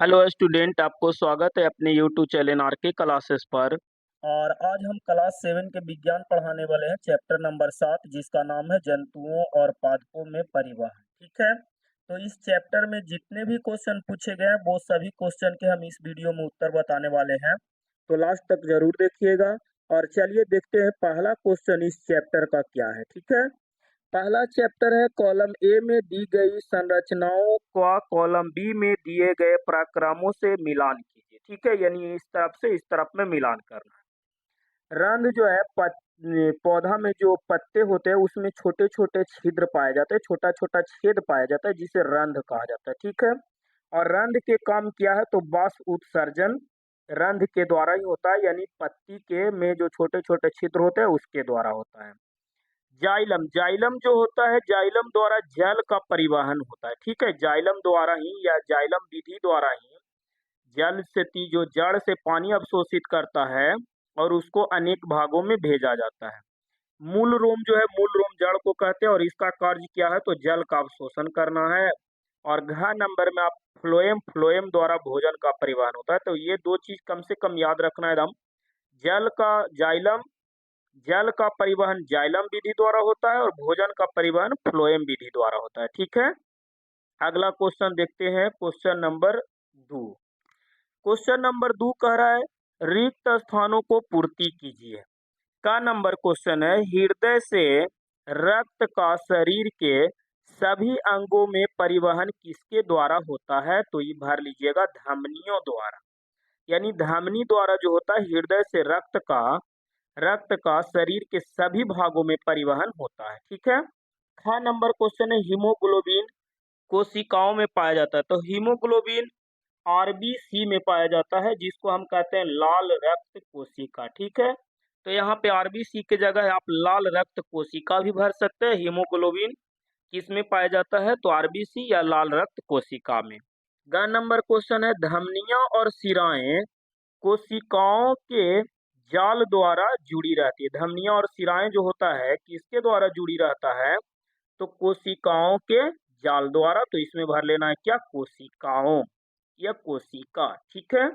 Hello student, आपको स्वागत है अपने यूट्यूब चैनल आरके क्लासेस पर। और आज हम क्लास 7 के विज्ञान पढ़ाने वाले हैं, चैप्टर नंबर 7, जिसका नाम है जंतुओं और पादपों में परिवहन। ठीक है, तो इस चैप्टर में जितने भी क्वेश्चन पूछे गए हैं वो सभी क्वेश्चन के हम इस वीडियो में उत्तर बताने वाले हैं, तो लास्ट तक जरूर देखिएगा। और चलिए देखते हैं पहला क्वेश्चन इस चैप्टर का क्या है। ठीक है, पहला चैप्टर है कॉलम ए में दी गई संरचनाओं का कॉलम बी में दिए गए पराक्रमों से मिलान कीजिए। ठीक है, यानी इस तरफ से इस तरफ में मिलान करना है। रंध्र जो है पौधा में जो पत्ते होते हैं उसमें छोटे छोटे छिद्र पाए जाते हैं, छोटा छोटा छेद पाया जाता है जिसे रंध्र कहा जाता है। ठीक है, और रंध्र के काम क्या है तो वाष्प उत्सर्जन रंध्र के द्वारा ही होता है, यानी पत्ती के में जो छोटे छोटे छिद्र होते हैं उसके द्वारा होता है। जाइलम जाइलम जो होता है, जाइलम द्वारा जल का परिवहन होता है। ठीक है, जाइलम द्वारा ही या जाइलम विधि द्वारा ही जल से जो जड़ से पानी अवशोषित करता है और उसको अनेक भागों में भेजा जाता है। मूल रोम जो है, मूल रोम जड़ को कहते हैं और इसका कार्य क्या है तो जल का अवशोषण करना है। और घ नंबर में आप फ्लोएम फ्लोएम द्वारा भोजन का परिवहन होता है। तो ये दो चीज कम से कम याद रखना है एकदम। जल का जाइलम जल का परिवहन जाइलम विधि द्वारा होता है और भोजन का परिवहन फ्लोएम विधि द्वारा होता है। ठीक है, अगला क्वेश्चन देखते हैं, क्वेश्चन नंबर 2। क्वेश्चन नंबर 2 कह रहा है रिक्त स्थानों को पूर्ति कीजिए। का नंबर क्वेश्चन है, हृदय से रक्त का शरीर के सभी अंगों में परिवहन किसके द्वारा होता है तो ये भर लीजिएगा धमनियों द्वारा। यानी धमनी द्वारा जो होता है हृदय से रक्त का शरीर के सभी भागों में परिवहन होता है। ठीक है, ख नंबर क्वेश्चन है हीमोग्लोबिन कोशिकाओं में पाया जाता है। तो हीमोग्लोबिन आरबीसी में पाया जाता है, जिसको हम कहते हैं लाल रक्त कोशिका। ठीक है, तो यहाँ पे आरबीसी के जगह आप लाल रक्त कोशिका भी भर सकते हैं। हीमोग्लोबिन किस में पाया जाता है तो आरबीसी या लाल रक्त कोशिका में। ग नंबर क्वेश्चन है धमनियां और शिराएं कोशिकाओं के जाल द्वारा जुड़ी रहती है। धमनियां और शिराएं जो होता है किसके द्वारा जुड़ी रहता है तो कोशिकाओं के जाल द्वारा। तो इसमें भर लेना है क्या, कोशिकाओं या कोशिका। ठीक है,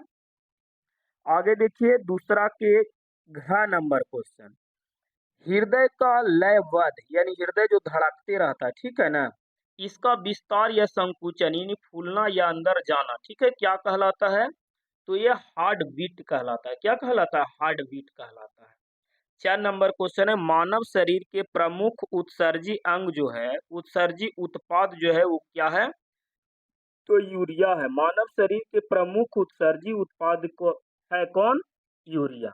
आगे देखिए दूसरा के घ नंबर क्वेश्चन, हृदय का लयबद्ध यानी हृदय जो धड़कते रहता है, ठीक है ना, इसका विस्तार या संकुचन यानी फूलना या अंदर जाना, ठीक है, क्या कहलाता है तो ये हार्ट बीट कहलाता है। क्या कहलाता है, हार्ट बीट कहलाता है। 4 नंबर क्वेश्चन है मानव शरीर के प्रमुख उत्सर्जी अंग जो है, उत्सर्जी उत्पाद जो है वो क्या है तो यूरिया है। मानव शरीर के प्रमुख उत्सर्जी उत्पाद को है कौन, यूरिया।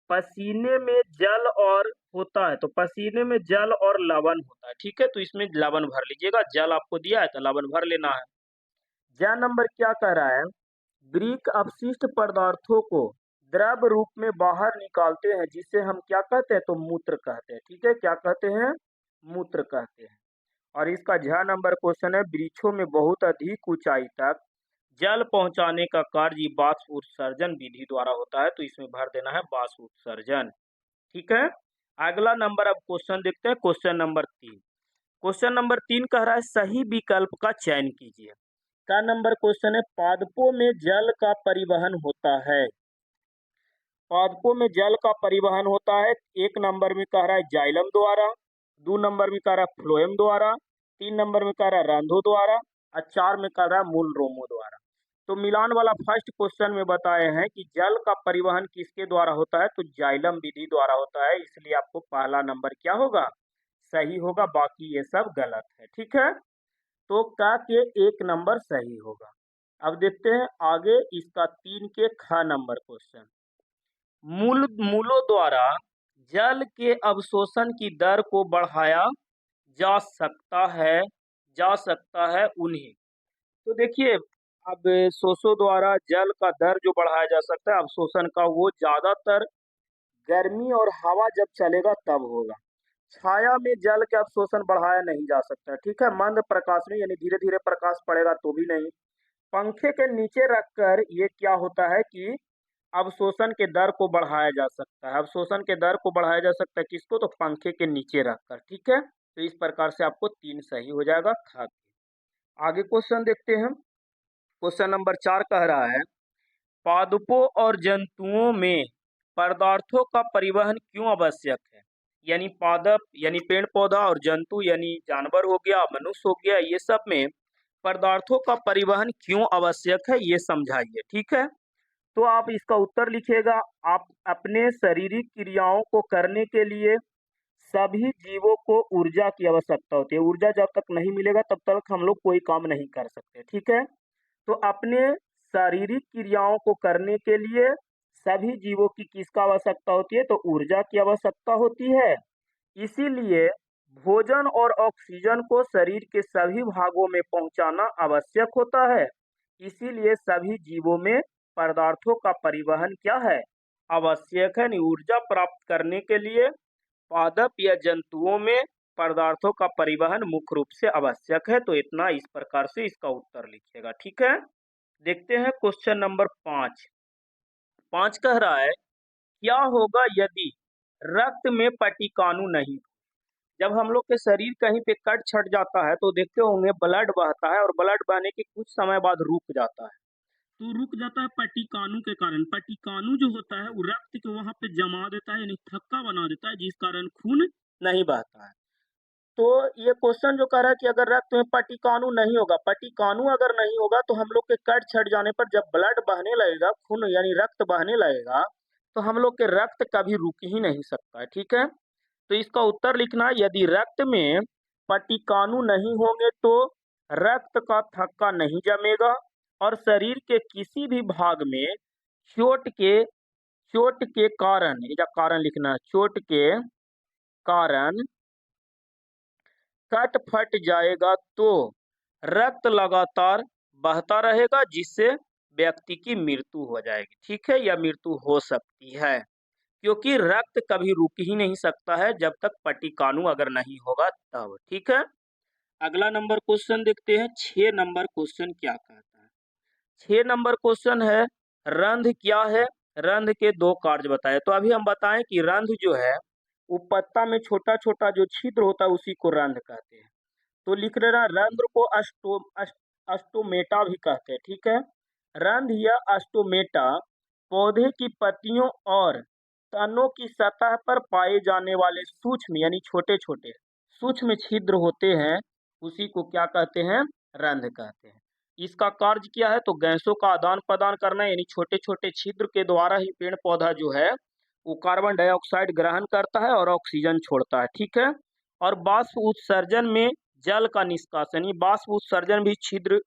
पसीने में जल और होता है, तो पसीने में जल और लवण होता है। ठीक है, तो इसमें लवण भर लीजिएगा, जल आपको दिया है तो लवण भर लेना है। ज नंबर क्या कह रहा है, ग्रीक अपशिष्ट पदार्थों को द्रव रूप में बाहर निकालते हैं जिसे हम क्या कहते हैं तो मूत्र कहते हैं। ठीक है, क्या कहते हैं, मूत्र कहते हैं। और इसका झ नंबर क्वेश्चन है वृक्षों में बहुत अधिक ऊंचाई तक जल पहुंचाने का कार्य वाष्प उत्सर्जन विधि द्वारा होता है। तो इसमें भर देना है वाष्प उत्सर्जन। ठीक है, अगला नंबर अब क्वेश्चन देखते हैं, क्वेश्चन नंबर 3। क्वेश्चन नंबर 3 कह रहा है सही विकल्प का चयन कीजिए। का नंबर क्वेश्चन है पादपों में जल का परिवहन होता है। पादपों में जल का परिवहन होता है, एक नंबर में कह रहा है जाइलम द्वारा, 2 नंबर में कह रहा है फ्लोएम द्वारा, 3 नंबर में कह रहा है रंध्रों द्वारा और 4 में कह रहा है मूल रोमों द्वारा। तो मिलान वाला फर्स्ट क्वेश्चन में बताए हैं कि जल का परिवहन किसके द्वारा होता है तो जाइलम विधि द्वारा होता है, इसलिए आपको पहला नंबर क्या होगा, सही होगा, बाकी ये सब गलत है। ठीक है, तो का के एक नंबर सही होगा। अब देखते हैं आगे इसका 3 के ख नंबर क्वेश्चन, मूलों द्वारा जल के अवशोषण की दर को बढ़ाया जा सकता है उन्हें। तो देखिए, अब सोसो द्वारा जल का दर जो बढ़ाया जा सकता है अवशोषण का, वो ज्यादातर गर्मी और हवा जब चलेगा तब होगा। छाया में जल के अवशोषण बढ़ाया नहीं जा सकता। ठीक है, मंद प्रकाश में यानी धीरे धीरे प्रकाश पड़ेगा तो भी नहीं। पंखे के नीचे रखकर ये क्या होता है कि अवशोषण के दर को बढ़ाया जा सकता है। अवशोषण के दर को बढ़ाया जा सकता है किसको तो पंखे के नीचे रखकर। ठीक है, तो इस प्रकार से आपको 3 सही हो जाएगा खा के। आगे क्वेश्चन देखते हैं, क्वेश्चन नंबर 4 कह रहा है, पादपों और जंतुओं में पदार्थों का परिवहन क्यों आवश्यक है? यानी पादप यानी पेड़ पौधा और जंतु यानी जानवर हो गया, मनुष्य हो गया, ये सब में पदार्थों का परिवहन क्यों आवश्यक है, ये समझाइए। ठीक है, तो आप इसका उत्तर लिखिएगा। आप अपने शारीरिक क्रियाओं को करने के लिए सभी जीवों को ऊर्जा की आवश्यकता होती है। ऊर्जा जब तक नहीं मिलेगा तब तक हम लोग कोई काम नहीं कर सकते। ठीक है, तो अपने शारीरिक क्रियाओं को करने के लिए सभी जीवों की किसका आवश्यकता होती है? तो ऊर्जा की आवश्यकता होती है। इसीलिए भोजन और ऑक्सीजन को शरीर के सभी भागों में पहुंचाना आवश्यक होता है। इसीलिए सभी जीवों में पदार्थों का परिवहन क्या है? आवश्यक है। नहीं, ऊर्जा प्राप्त करने के लिए पादप या जंतुओं में पदार्थों का परिवहन मुख्य रूप से आवश्यक है। तो इतना इस प्रकार से इसका उत्तर लिखिएगा। ठीक है, देखते हैं क्वेश्चन नंबर 5। 5 कह रहा है, क्या होगा यदि रक्त में पटीकाणु नहीं हो? जब हम लोग के शरीर कहीं पे कट छट जाता है तो देखते होंगे ब्लड बहता है और ब्लड बहने के कुछ समय बाद रुक जाता है। तो रुक जाता है पटीकाणु के कारण। पटीकाणु जो होता है वो रक्त को वहां पे जमा देता है, यानी थक्का बना देता है, जिस कारण खून नहीं बहता है। तो ये क्वेश्चन जो कह रहा है कि अगर रक्त में पटीकाणु नहीं होगा, पटीकाणु अगर नहीं होगा तो हम लोग के कट छट जाने पर जब ब्लड बहने लगेगा, खून यानी रक्त बहने लगेगा, तो हम लोग के रक्त कभी रुक ही नहीं सकता है। ठीक है, तो इसका उत्तर लिखना है, यदि रक्त में पटीकाणु नहीं होंगे तो रक्त का थक्का नहीं जमेगा और शरीर के किसी भी भाग में चोट के चोट के कारण, या कारण लिखना है, चोट के कारण कट फट जाएगा तो रक्त लगातार बहता रहेगा, जिससे व्यक्ति की मृत्यु हो जाएगी। ठीक है, या मृत्यु हो सकती है, क्योंकि रक्त कभी रुक ही नहीं सकता है जब तक पटीकाणु अगर नहीं होगा तब। ठीक है, अगला नंबर क्वेश्चन देखते हैं। 6 नंबर क्वेश्चन क्या कहता है? 6 नंबर क्वेश्चन है, रंध्र क्या है? रंध्र के 2 कार्य बताए। तो अभी हम बताएं कि रंध्र जो है वो पत्ता में छोटा छोटा जो छिद्र होता है उसी को रंध्र कहते हैं। तो लिख लेना, रंध्र को अस्टोमेटा भी कहते हैं। ठीक है, रंध्र या अस्टोमेटा पौधे की पत्तियों और तनों की सतह पर पाए जाने वाले सूक्ष्म यानी छोटे छोटे सूक्ष्म छिद्र होते हैं, उसी को क्या कहते हैं? रंध्र कहते हैं। इसका कार्य क्या है? तो गैसों का आदान प्रदान करना, यानी छोटे छोटे छिद्र के द्वारा ही पेड़ पौधा जो है वो कार्बन डाइऑक्साइड ग्रहण करता है और ऑक्सीजन छोड़ता है। ठीक है, और वाष्प उत्सर्जन में जल का निष्कासन, ये वाष्प उत्सर्जन भी छिद्र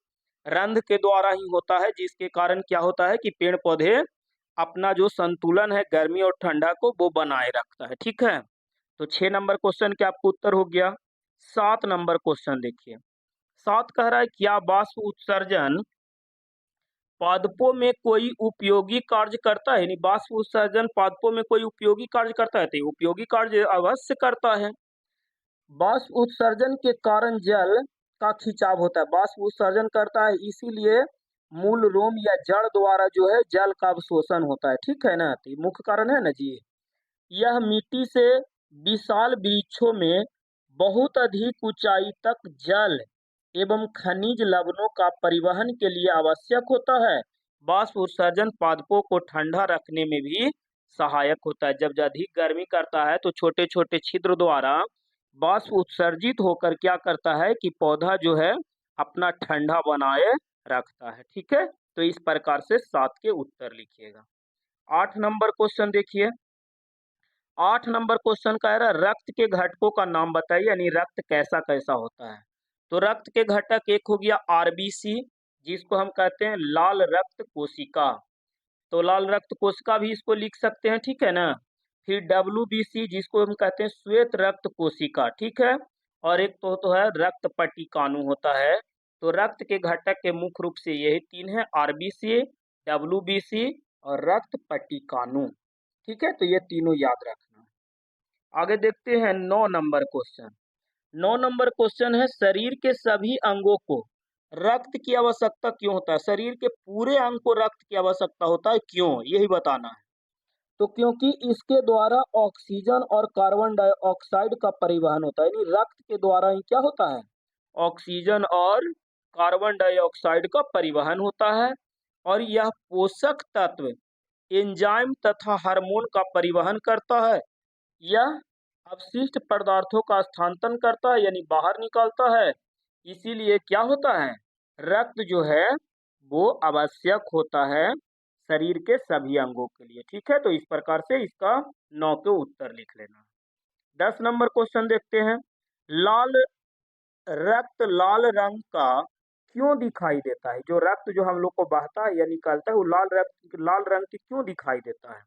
रंध्र के द्वारा ही होता है, जिसके कारण क्या होता है कि पेड़ पौधे अपना जो संतुलन है गर्मी और ठंडा को वो बनाए रखता है। ठीक है, तो 6 नंबर क्वेश्चन का आपको उत्तर हो गया। 7 नंबर क्वेश्चन देखिए। 7 कह रहा है, क्या वाष्प उत्सर्जन पादपों में कोई उपयोगी कार्य करता है? यानी वाष्प उत्सर्जन पादपों में कोई उपयोगी कार्य करता है? तो उपयोगी कार्य अवश्य करता है। वाष्प उत्सर्जन के कारण जल का खिंचाव होता है। वाष्प उत्सर्जन करता है, इसीलिए मूल रोम या जड़ द्वारा जो है जल का अवशोषण होता है। ठीक है ना, तो ये मुख्य कारण है ना जी। यह मिट्टी से विशाल वृक्षों में बहुत अधिक ऊंचाई तक जल एवं खनिज लवणों का परिवहन के लिए आवश्यक होता है। वाष्प उत्सर्जन पादपों को ठंडा रखने में भी सहायक होता है। जब अधिक गर्मी करता है तो छोटे छोटे छिद्र द्वारा वाष्प उत्सर्जित होकर क्या करता है कि पौधा जो है अपना ठंडा बनाए रखता है। ठीक है, तो इस प्रकार से 7 के उत्तर लिखिएगा। 8 नंबर क्वेश्चन देखिए। 8 नंबर क्वेश्चन कह रहा है, रक्त के घटकों का नाम बताइए, यानी रक्त कैसा कैसा होता है? तो रक्त के घटक एक हो गया आरबीसी, जिसको हम कहते हैं लाल रक्त कोशिका। तो लाल रक्त कोशिका भी इसको लिख सकते हैं। ठीक है ना, फिर डब्ल्यूबीसी जिसको हम कहते हैं श्वेत रक्त कोशिका। ठीक है, और एक तो है रक्त पटीकाणु होता है। तो रक्त के घटक के मुख्य रूप से यही 3 है, आरबीसी, डब्ल्यूबीसी और रक्त पटीकाणु। ठीक है, तो ये तीनों याद रखना। आगे देखते हैं 9 नंबर क्वेश्चन। 9 नंबर क्वेश्चन है, शरीर के सभी अंगों को रक्त की आवश्यकता क्यों होता है? शरीर के पूरे अंग को रक्त की आवश्यकता होता है, क्यों? यही बताना है। तो क्योंकि इसके द्वारा ऑक्सीजन और कार्बन डाइऑक्साइड का परिवहन होता है, यानी रक्त के द्वारा ही क्या होता है? ऑक्सीजन और कार्बन डाइऑक्साइड का परिवहन होता है और यह पोषक तत्व, एंजाइम तथा हार्मोन का परिवहन करता है। यह अपशिष्ट पदार्थों का स्थानांतरण करता है, यानी बाहर निकालता है। इसीलिए क्या होता है, रक्त जो है वो आवश्यक होता है शरीर के सभी अंगों के लिए। ठीक है, तो इस प्रकार से इसका 9 के उत्तर लिख लेना। 10 नंबर क्वेश्चन देखते हैं। लाल रक्त लाल रंग का क्यों दिखाई देता है? जो रक्त जो हम लोग को बहता है या निकलता है वो लाल रंग की क्यों दिखाई देता है?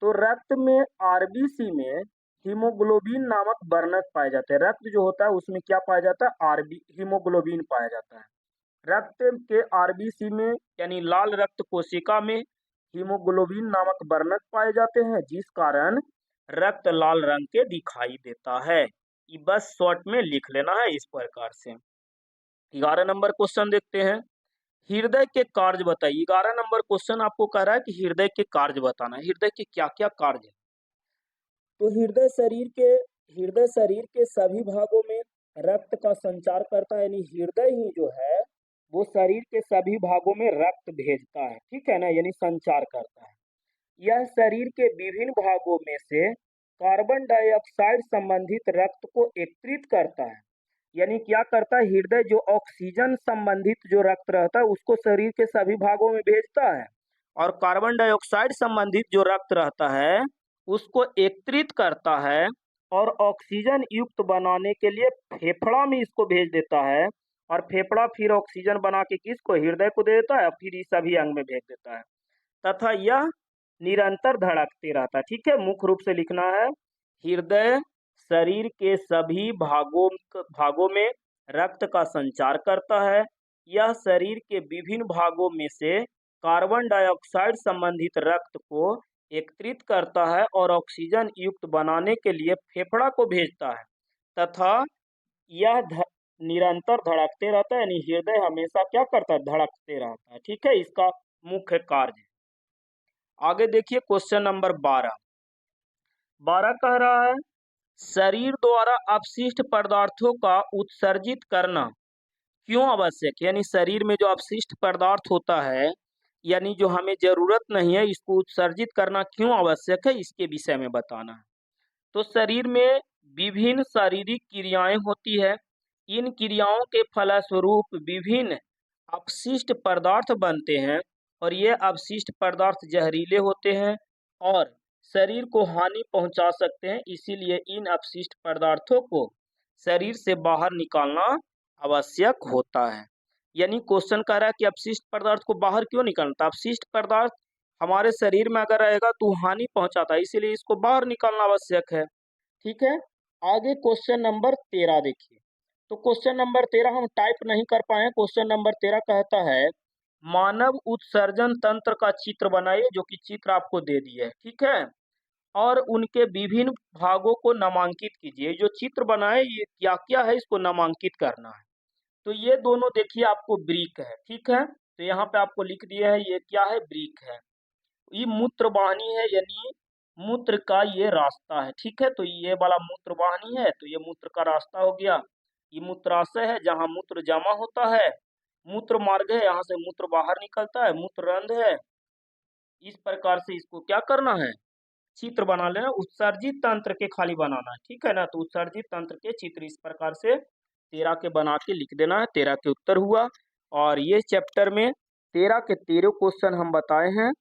तो रक्त में आरबीसी में हीमोग्लोबिन नामक वर्णक पाए जाते हैं। रक्त जो होता है उसमें क्या पाया जाता है? हीमोग्लोबिन पाया जाता है। रक्त के आरबीसी में यानी लाल रक्त कोशिका में हीमोग्लोबिन नामक वर्णक पाए जाते हैं, जिस कारण रक्त लाल रंग के दिखाई देता है। ये बस शॉर्ट में लिख लेना है इस प्रकार से। 11 नंबर क्वेश्चन देखते हैं। हृदय के कार्य बताइए। 11 नंबर क्वेश्चन आपको कह रहा है कि हृदय के कार्य बताना है। हृदय के क्या क्या कार्य है? तो हृदय शरीर के सभी भागों में रक्त का संचार करता है, यानी हृदय ही जो है वो शरीर के सभी भागों में रक्त भेजता है। ठीक है ना, यानी संचार करता है। यह शरीर के विभिन्न भागों में से कार्बन डाइऑक्साइड संबंधित रक्त को एकत्रित करता है, यानी क्या करता है, हृदय जो ऑक्सीजन संबंधित जो रक्त रहता है उसको शरीर के सभी भागों में भेजता है और कार्बन डाइऑक्साइड संबंधित जो रक्त रहता है उसको एकत्रित करता है और ऑक्सीजन युक्त बनाने के लिए फेफड़ा में इसको भेज देता है और फेफड़ा फिर ऑक्सीजन बना के किसको, हृदय को दे देता है और फिर इस सभी अंग में भेज देता है तथा यह निरंतर धड़कते रहता है। ठीक है, मुख्य रूप से लिखना है, हृदय शरीर के सभी भागों में रक्त का संचार करता है। यह शरीर के विभिन्न भागों में से कार्बन डाइऑक्साइड संबंधित रक्त को एकत्रित करता है और ऑक्सीजन युक्त बनाने के लिए फेफड़ा को भेजता है तथा यह निरंतर धड़कते रहता है, यानी हृदय हमेशा क्या करता है, धड़कते रहता है। ठीक है, इसका मुख्य कार्य। आगे देखिए क्वेश्चन नंबर 12 कह रहा है, शरीर द्वारा अपशिष्ट पदार्थों का उत्सर्जित करना क्यों आवश्यक है? यानी शरीर में जो अपशिष्ट पदार्थ होता है यानी जो हमें जरूरत नहीं है इसको उत्सर्जित करना क्यों आवश्यक है, इसके विषय में बताना है। तो शरीर में विभिन्न शारीरिक क्रियाएं होती है। इन क्रियाओं के फलस्वरूप विभिन्न अपशिष्ट पदार्थ बनते हैं और ये अपशिष्ट पदार्थ जहरीले होते हैं और शरीर को हानि पहुंचा सकते हैं। इसीलिए इन अपशिष्ट पदार्थों को शरीर से बाहर निकालना आवश्यक होता है। यानी क्वेश्चन कह रहा है कि अपशिष्ट पदार्थ को बाहर क्यों निकालना? अपशिष्ट पदार्थ हमारे शरीर में अगर रहेगा तो हानि पहुंचाता है, इसीलिए इसको बाहर निकालना आवश्यक है। ठीक है, आगे क्वेश्चन नंबर 13 देखिए। तो क्वेश्चन नंबर 13 हम टाइप नहीं कर पाए। क्वेश्चन नंबर 13 कहता है, मानव उत्सर्जन तंत्र का चित्र बनाइए, जो कि चित्र आपको दे दिया है। ठीक है, और उनके विभिन्न भागों को नामांकित कीजिए। जो चित्र बनाए ये क्या क्या है इसको नामांकित करना है। तो ये दोनों देखिए आपको ब्रीक है। ठीक है, तो यहाँ पे आपको लिख दिया है ये क्या है, ब्रीक है। ये मूत्र वाहिनी है, यानी मूत्र का ये रास्ता है। ठीक है, तो ये वाला मूत्र वाहिनी है, तो ये मूत्र का रास्ता हो गया। ये मूत्राशय है जहाँ मूत्र जमा होता है। मूत्र मार्ग है, यहाँ से मूत्र बाहर निकलता है। मूत्र रंध्र है। इस प्रकार से इसको क्या करना है, चित्र बना लेना। उत्सर्जित तंत्र के खाली बनाना है। ठीक है ना, तो उत्सर्जित तंत्र के चित्र इस प्रकार से 13 के बना के लिख देना है। 13 के उत्तर हुआ। और ये चैप्टर में 13 के 13 क्वेश्चन हम बताए हैं।